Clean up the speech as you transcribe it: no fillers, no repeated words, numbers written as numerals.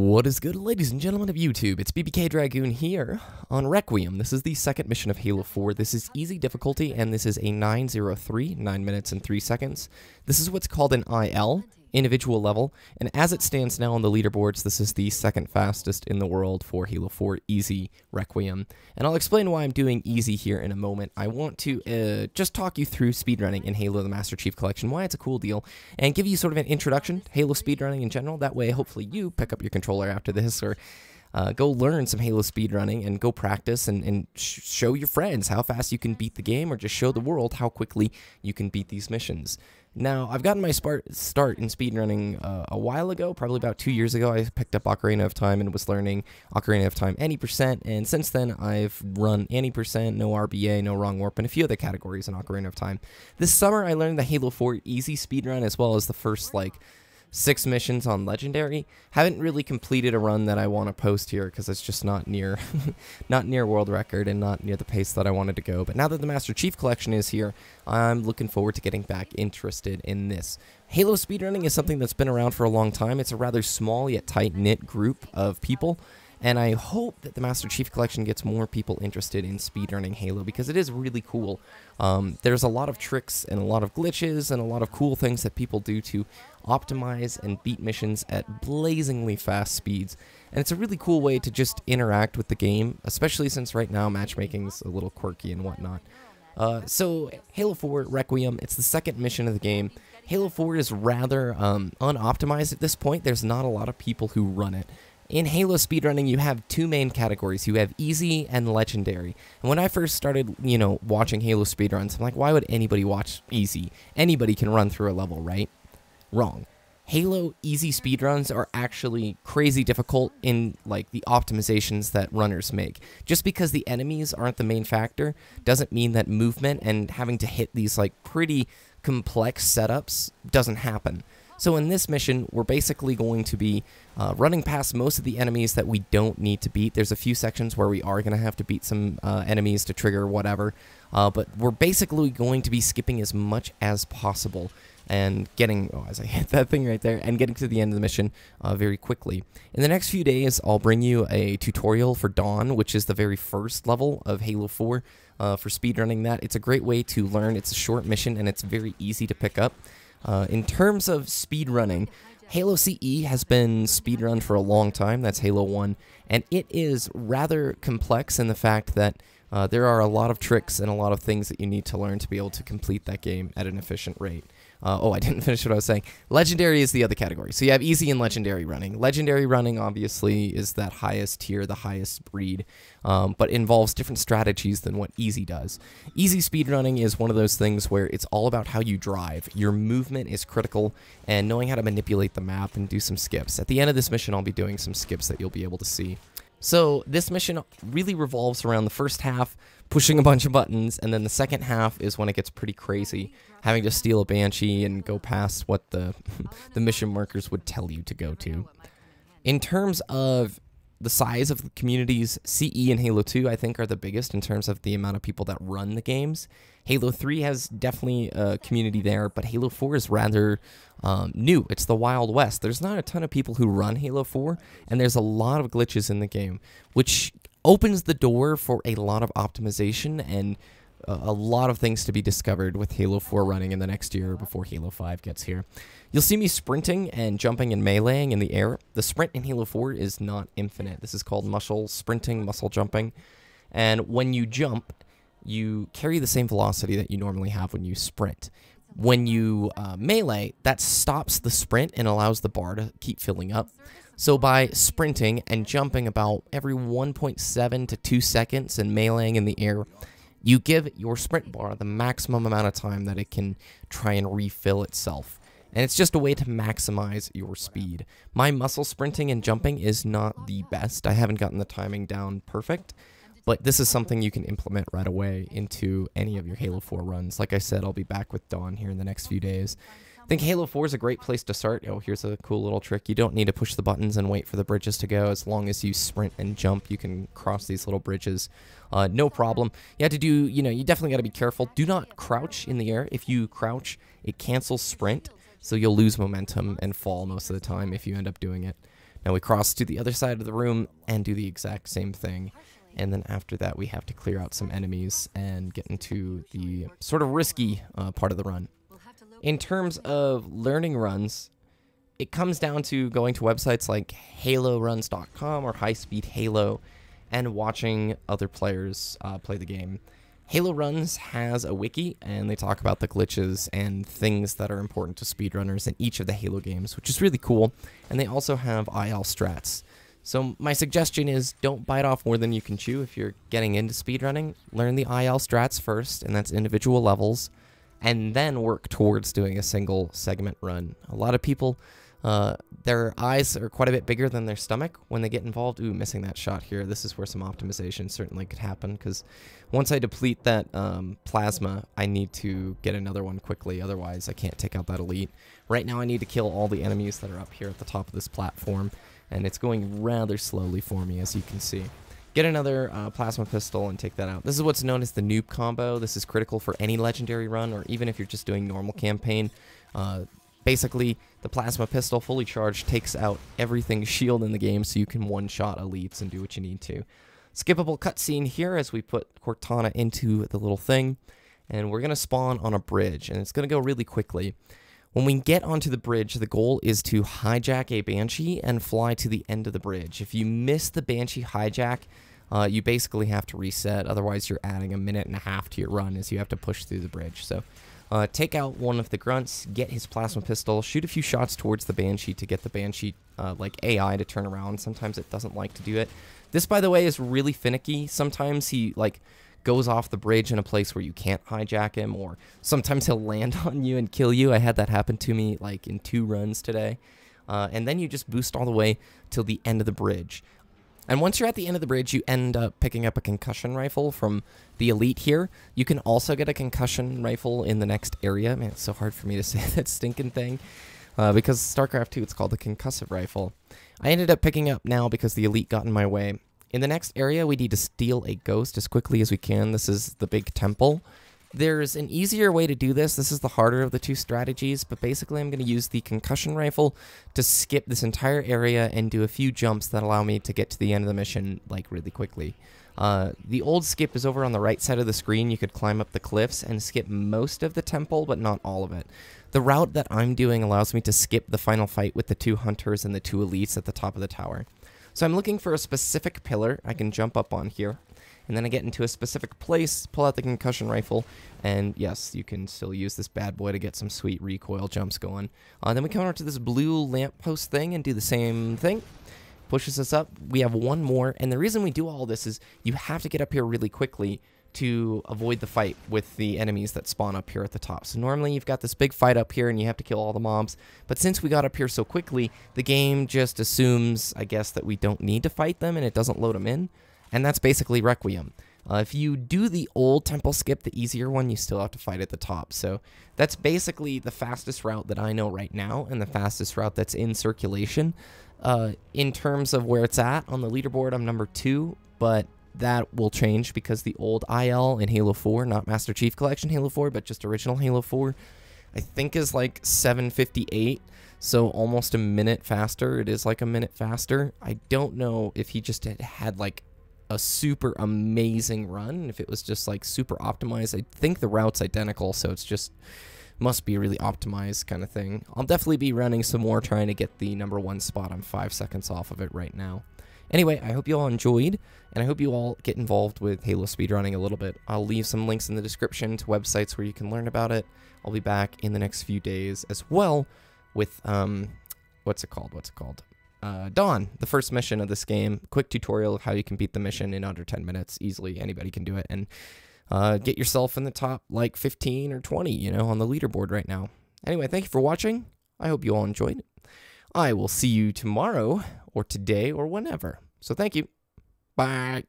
What is good, ladies and gentlemen of YouTube? It's BBKDRAGOON here on Requiem. This is the second mission of Halo 4. This is easy difficulty, and this is a 903, 9 minutes and 3 seconds. This is what's called an IL, individual level, and as it stands now on the leaderboards, this is the second fastest in the world for Halo 4 Easy Requiem. And I'll explain why I'm doing easy here in a moment. I want to just talk you through speedrunning in Halo the Master Chief Collection, why it's a cool deal, and give you sort of an introduction to Halo speedrunning in general. That way, hopefully you pick up your controller after this, or go learn some Halo speedrunning and go practice and show your friends how fast you can beat the game, or just show the world how quickly you can beat these missions. Now, I've gotten my start in speedrunning a while ago, probably about 2 years ago. I picked up Ocarina of Time and was learning Ocarina of Time Any%, and since then I've run Any%, no RBA, no Wrong Warp, and a few other categories in Ocarina of Time. This summer I learned the Halo 4 Easy speedrun, as well as the first, 6 missions on Legendary. Haven't really completed a run that I want to post here because it's just not near not near world record and not near the pace that I wanted to go. But now that the Master Chief Collection is here, I'm looking forward to getting back interested in this. Halo speedrunning is something that's been around for a long time. It's a rather small yet tight-knit group of people, and I hope that the Master Chief Collection gets more people interested in speedrunning Halo, because it is really cool. There's a lot of tricks and a lot of glitches and a lot of cool things that people do to optimize and beat missions at blazingly fast speeds. And it's a really cool way to just interact with the game, especially since right now matchmaking is a little quirky and whatnot. So Halo 4 Requiem, it's the second mission of the game. Halo 4 is rather unoptimized at this point. There's not a lot of people who run it. In Halo speedrunning, you have two main categories. You have easy and legendary. And when I first started, watching Halo speedruns, I'm like, why would anybody watch easy? Anybody can run through a level, right? Wrong. Halo easy speedruns are actually crazy difficult in, the optimizations that runners make. Just because the enemies aren't the main factor doesn't mean that movement and having to hit these, pretty complex setups doesn't happen. So in this mission, we're basically going to be running past most of the enemies that we don't need to beat. There's a few sections where we are going to have to beat some enemies to trigger whatever, but we're basically going to be skipping as much as possible and getting, as I hit that thing right there, and getting to the end of the mission very quickly. In the next few days, I'll bring you a tutorial for Dawn, which is the very first level of Halo 4 for speedrunning that. It's a great way to learn. It's a short mission, and it's very easy to pick up. In terms of speedrunning, Halo CE has been speedrun for a long time. That's Halo 1, and it is rather complex in the fact that there are a lot of tricks and a lot of things that you need to learn to be able to complete that game at an efficient rate. I didn't finish what I was saying. Legendary is the other category. So you have easy and legendary running. Legendary running, obviously, is that highest tier, the highest breed, but involves different strategies than what easy does. Easy speedrunning is one of those things where it's all about how you drive. Your movement is critical, and knowing how to manipulate the map and do some skips. At the end of this mission, I'll be doing some skips that you'll be able to see. So this mission really revolves around the first half, pushing a bunch of buttons, and then the second half is when it gets pretty crazy, having to steal a Banshee and go past what the mission markers would tell you to go to. In terms of the size of the communities, CE and Halo 2, I think, are the biggest in terms of the amount of people that run the games. Halo 3 has definitely a community there, but Halo 4 is rather new. It's the Wild West. There's not a ton of people who run Halo 4, and there's a lot of glitches in the game, which opens the door for a lot of optimization and a lot of things to be discovered with Halo 4 running in the next year before Halo 5 gets here. You'll see me sprinting and jumping and meleeing in the air. The sprint in Halo 4 is not infinite. This is called muscle sprinting, muscle jumping. And when you jump, you carry the same velocity that you normally have when you sprint. When you melee, that stops the sprint and allows the bar to keep filling up. So by sprinting and jumping about every 1.7 to 2 seconds and meleeing in the air, you give your sprint bar the maximum amount of time that it can try and refill itself. And it's just a way to maximize your speed. My muscle sprinting and jumping is not the best. I haven't gotten the timing down perfect, but this is something you can implement right away into any of your Halo 4 runs. Like I said, I'll be back with Dawn here in the next few days. I think Halo 4 is a great place to start. Oh, here's a cool little trick. You don't need to push the buttons and wait for the bridges to go. As long as you sprint and jump, you can cross these little bridges. No problem. You have to do, you definitely got to be careful. Do not crouch in the air. If you crouch, it cancels sprint, so you'll lose momentum and fall most of the time if you end up doing it. Now we cross to the other side of the room and do the exact same thing. And then after that, we have to clear out some enemies and get into the sort of risky part of the run. In terms of learning runs, it comes down to going to websites like haloruns.com or High Speed Halo and watching other players play the game. Halo Runs has a wiki, and they talk about the glitches and things that are important to speedrunners in each of the Halo games, which is really cool. And they also have IL strats. So my suggestion is don't bite off more than you can chew if you're getting into speedrunning. Learn the IL strats first, and that's individual levels, and then work towards doing a single segment run. A lot of people, their eyes are quite a bit bigger than their stomach when they get involved. Ooh, missing that shot here. This is where some optimization certainly could happen, because once I deplete that plasma, I need to get another one quickly. Otherwise, I can't take out that elite. Right now, I need to kill all the enemies that are up here at the top of this platform, and it's going rather slowly for me, as you can see. Get another plasma pistol and take that out. This is what's known as the noob combo. This is critical for any legendary run, or even if you're just doing normal campaign. Basically, the plasma pistol, fully charged, takes out everything shield in the game, so you can one-shot elites and do what you need to. Skippable cutscene here as we put Cortana into the little thing, and we're going to spawn on a bridge, and it's going to go really quickly. When we get onto the bridge, the goal is to hijack a Banshee and fly to the end of the bridge. If you miss the Banshee hijack, you basically have to reset. Otherwise, you're adding 1.5 minutes to your run as you have to push through the bridge. So take out one of the grunts, get his plasma pistol, shoot a few shots towards the Banshee to get the Banshee like AI to turn around. Sometimes it doesn't like to do it. This, by the way, is really finicky. Sometimes he like goes off the bridge in a place where you can't hijack him, or sometimes he'll land on you and kill you. I had that happen to me like in 2 runs today. And then you just boost all the way till the end of the bridge. And once you're at the end of the bridge, you end up picking up a concussion rifle from the elite here. You can also get a concussion rifle in the next area. Man, it's so hard for me to say that stinking thing. Because StarCraft 2, it's called the concussive rifle. I ended up picking up now because the elite got in my way. In the next area, we need to steal a ghost as quickly as we can. This is the big temple. There's an easier way to do this. This is the harder of the 2 strategies, but basically I'm going to use the concussion rifle to skip this entire area and do a few jumps that allow me to get to the end of the mission like really quickly. The old skip is over on the right side of the screen. You could climb up the cliffs and skip most of the temple, but not all of it. The route that I'm doing allows me to skip the final fight with the 2 hunters and the 2 elites at the top of the tower. So I'm looking for a specific pillar I can jump up on here, and then I get into a specific place, pull out the concussion rifle, and yes, you can still use this bad boy to get some sweet recoil jumps going. Then we come over to this blue lamppost thing and do the same thing. Pushes us up. We have one more, and the reason we do all this is you have to get up here really quickly to avoid the fight with the enemies that spawn up here at the top. So normally you've got this big fight up here and you have to kill all the mobs, but since we got up here so quickly, the game just assumes, I guess, that we don't need to fight them and it doesn't load them in, and that's basically Requiem. If you do the old temple skip, the easier one, you still have to fight at the top. So that's basically the fastest route that I know right now and the fastest route that's in circulation. In terms of where it's at on the leaderboard, I'm number 2, but that will change because the old IL in Halo 4, not Master Chief Collection Halo 4, but just original Halo 4, I think is like 7:58, so almost a minute faster. It is like a minute faster. I don't know if he just had like a super amazing run, if it was just like super optimized. I think the route's identical, so it's just must be a really optimized kind of thing. I'll definitely be running some more trying to get the number 1 spot. I'm 5 seconds off of it right now. Anyway, I hope you all enjoyed, and I hope you all get involved with Halo speedrunning a little bit. I'll leave some links in the description to websites where you can learn about it. I'll be back in the next few days as well with, what's it called? Dawn, the first mission of this game. Quick tutorial of how you can beat the mission in under 10 minutes. Easily, anybody can do it, and get yourself in the top, like, 15 or 20, you know, on the leaderboard right now. Anyway, thank you for watching. I hope you all enjoyed it. I will see you tomorrow, or today, or whenever. So thank you. Bye.